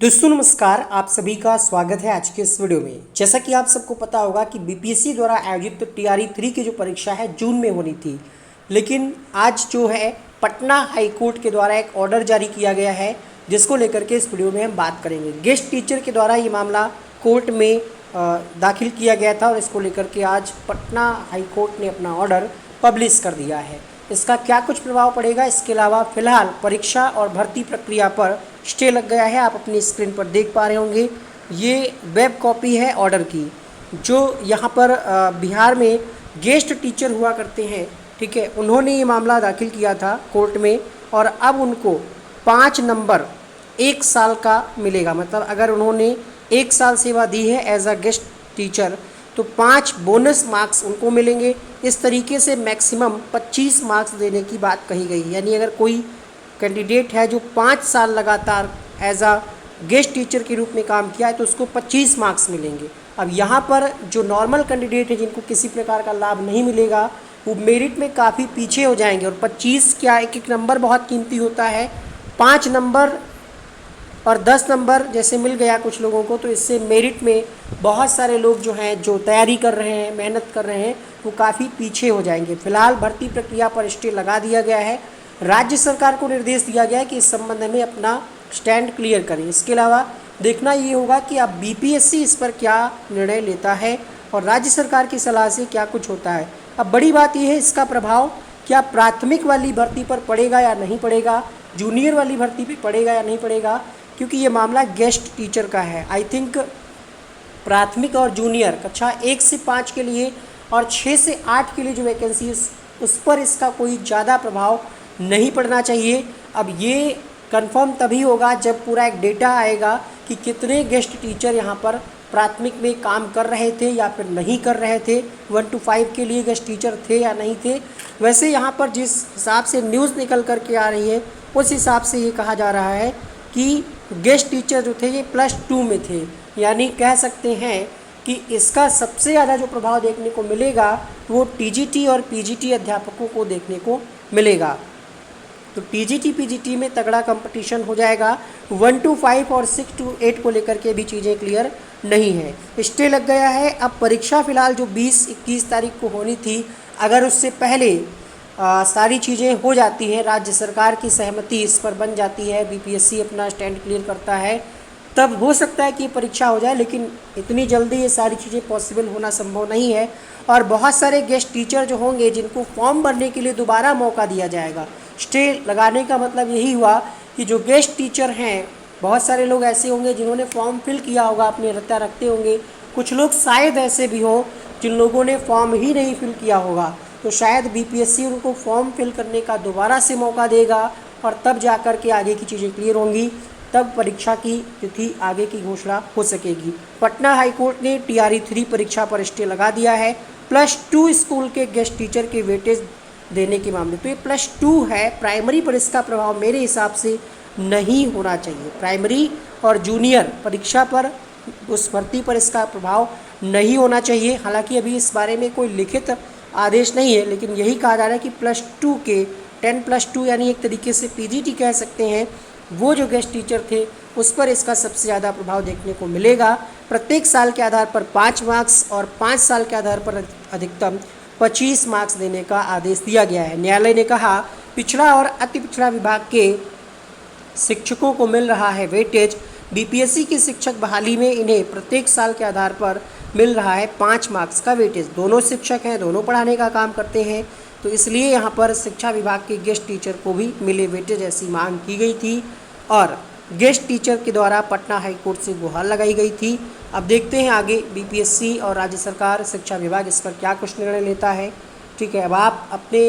दोस्तों नमस्कार, आप सभी का स्वागत है आज के इस वीडियो में। जैसा कि आप सबको पता होगा कि बीपीएससी द्वारा आयोजित TRE 3 की जो परीक्षा है जून में होनी थी, लेकिन आज जो है पटना हाई कोर्ट के द्वारा एक ऑर्डर जारी किया गया है, जिसको लेकर के इस वीडियो में हम बात करेंगे। गेस्ट टीचर के द्वारा ये मामला कोर्ट में दाखिल किया गया था और इसको लेकर के आज पटना हाई कोर्ट ने अपना ऑर्डर पब्लिश कर दिया है। इसका क्या कुछ प्रभाव पड़ेगा, इसके अलावा फिलहाल परीक्षा और भर्ती प्रक्रिया पर स्टे लग गया है। आप अपनी स्क्रीन पर देख पा रहे होंगे, ये वेब कॉपी है ऑर्डर की, जो यहाँ पर बिहार में गेस्ट टीचर हुआ करते हैं, ठीक है, उन्होंने ये मामला दाखिल किया था कोर्ट में और अब उनको 5 नंबर 1 साल का मिलेगा। मतलब अगर उन्होंने 1 साल सेवा दी है एज अ गेस्ट टीचर तो 5 बोनस मार्क्स उनको मिलेंगे। इस तरीके से मैक्सिमम 25 मार्क्स देने की बात कही गई। यानी अगर कोई कैंडिडेट है जो 5 साल लगातार एज अ गेस्ट टीचर के रूप में काम किया है तो उसको 25 मार्क्स मिलेंगे। अब यहाँ पर जो नॉर्मल कैंडिडेट है जिनको किसी प्रकार का लाभ नहीं मिलेगा, वो मेरिट में काफ़ी पीछे हो जाएंगे। और 25 क्या, एक नंबर बहुत कीमती होता है। 5 नंबर और 10 नंबर जैसे मिल गया कुछ लोगों को, तो इससे मेरिट में बहुत सारे लोग जो हैं, जो तैयारी कर रहे हैं, मेहनत कर रहे हैं, वो काफ़ी पीछे हो जाएंगे। फिलहाल भर्ती प्रक्रिया पर स्टे लगा दिया गया है। राज्य सरकार को निर्देश दिया गया है कि इस संबंध में अपना स्टैंड क्लियर करें। इसके अलावा देखना ये होगा कि अब बीपीएससी इस पर क्या निर्णय लेता है और राज्य सरकार की सलाह से क्या कुछ होता है। अब बड़ी बात यह है, इसका प्रभाव क्या प्राथमिक वाली भर्ती पर पड़ेगा या नहीं पड़ेगा, जूनियर वाली भर्ती पर पड़ेगा या नहीं पड़ेगा, क्योंकि ये मामला गेस्ट टीचर का है। आई थिंक प्राथमिक और जूनियर कक्षा 1 से 5 के लिए और 6 से 8 के लिए जो वैकेंसी उस पर इसका कोई ज़्यादा प्रभाव नहीं पड़ना चाहिए। अब ये कंफर्म तभी होगा जब पूरा एक डेटा आएगा कि कितने गेस्ट टीचर यहाँ पर प्राथमिक में काम कर रहे थे या फिर नहीं कर रहे थे, 1 to 5 के लिए गेस्ट टीचर थे या नहीं थे। वैसे यहाँ पर जिस हिसाब से न्यूज़ निकल कर के आ रही है, उस हिसाब से ये कहा जा रहा है कि गेस्ट टीचर जो थे ये +2 में थे। यानी कह सकते हैं कि इसका सबसे ज़्यादा जो प्रभाव देखने को मिलेगा वो टीजीटी और पीजीटी अध्यापकों को देखने को मिलेगा। तो टीजीटी पीजीटी में तगड़ा कंपटीशन हो जाएगा। 1 to 5 और 6 to 8 को लेकर के भी चीज़ें क्लियर नहीं है, स्टे लग गया है। अब परीक्षा फ़िलहाल जो 20-21 तारीख को होनी थी, अगर उससे पहले सारी चीज़ें हो जाती हैं, राज्य सरकार की सहमति इस पर बन जाती है, बीपीएससी अपना स्टैंड क्लियर करता है, तब हो सकता है कि ये परीक्षा हो जाए। लेकिन इतनी जल्दी ये सारी चीज़ें पॉसिबल होना संभव नहीं है। और बहुत सारे गेस्ट टीचर जो होंगे जिनको फॉर्म भरने के लिए दोबारा मौका दिया जाएगा। स्टे लगाने का मतलब यही हुआ कि जो गेस्ट टीचर हैं, बहुत सारे लोग ऐसे होंगे जिन्होंने फॉर्म फिल किया होगा, अपने रट्टा रखते होंगे। कुछ लोग शायद ऐसे भी हों जिन लोगों ने फॉर्म ही नहीं फिल किया होगा, तो शायद बीपीएससी उनको फॉर्म फिल करने का दोबारा से मौका देगा और तब जा कर के आगे की चीज़ें क्लियर होंगी, तब परीक्षा की तिथि आगे की घोषणा हो सकेगी। पटना हाई कोर्ट ने TRE 3 परीक्षा पर स्टे लगा दिया है +2 स्कूल के गेस्ट टीचर के वेटेज देने के मामले। तो ये +2 है, प्राइमरी पर इसका प्रभाव मेरे हिसाब से नहीं होना चाहिए। प्राइमरी और जूनियर परीक्षा पर, उस भर्ती पर इसका प्रभाव नहीं होना चाहिए। हालांकि अभी इस बारे में कोई लिखित आदेश नहीं है, लेकिन यही कहा जा रहा है कि +2 के 10+2 यानी एक तरीके से पीजीटी कह सकते हैं, वो जो गेस्ट टीचर थे उस पर इसका सबसे ज़्यादा प्रभाव देखने को मिलेगा। प्रत्येक साल के आधार पर 5 मार्क्स और 5 साल के आधार पर अधिकतम 25 मार्क्स देने का आदेश दिया गया है। न्यायालय ने कहा, पिछड़ा और अति पिछड़ा विभाग के शिक्षकों को मिल रहा है वेटेज। बीपीएससी की शिक्षक बहाली में इन्हें प्रत्येक साल के आधार पर मिल रहा है 5 मार्क्स का वेटेज। दोनों शिक्षक हैं, दोनों पढ़ाने का काम करते हैं, तो इसलिए यहाँ पर शिक्षा विभाग के गेस्ट टीचर को भी मिले वेटेज, ऐसी मांग की गई थी और गेस्ट टीचर के द्वारा पटना हाई कोर्ट से गुहार लगाई गई थी। अब देखते हैं आगे बीपीएससी और राज्य सरकार, शिक्षा विभाग इस पर क्या कुछ निर्णय लेता है। ठीक है, अब आप अपने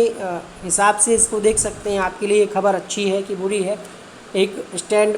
हिसाब से इसको देख सकते हैं, आपके लिए ये खबर अच्छी है कि बुरी है। एक स्टैंड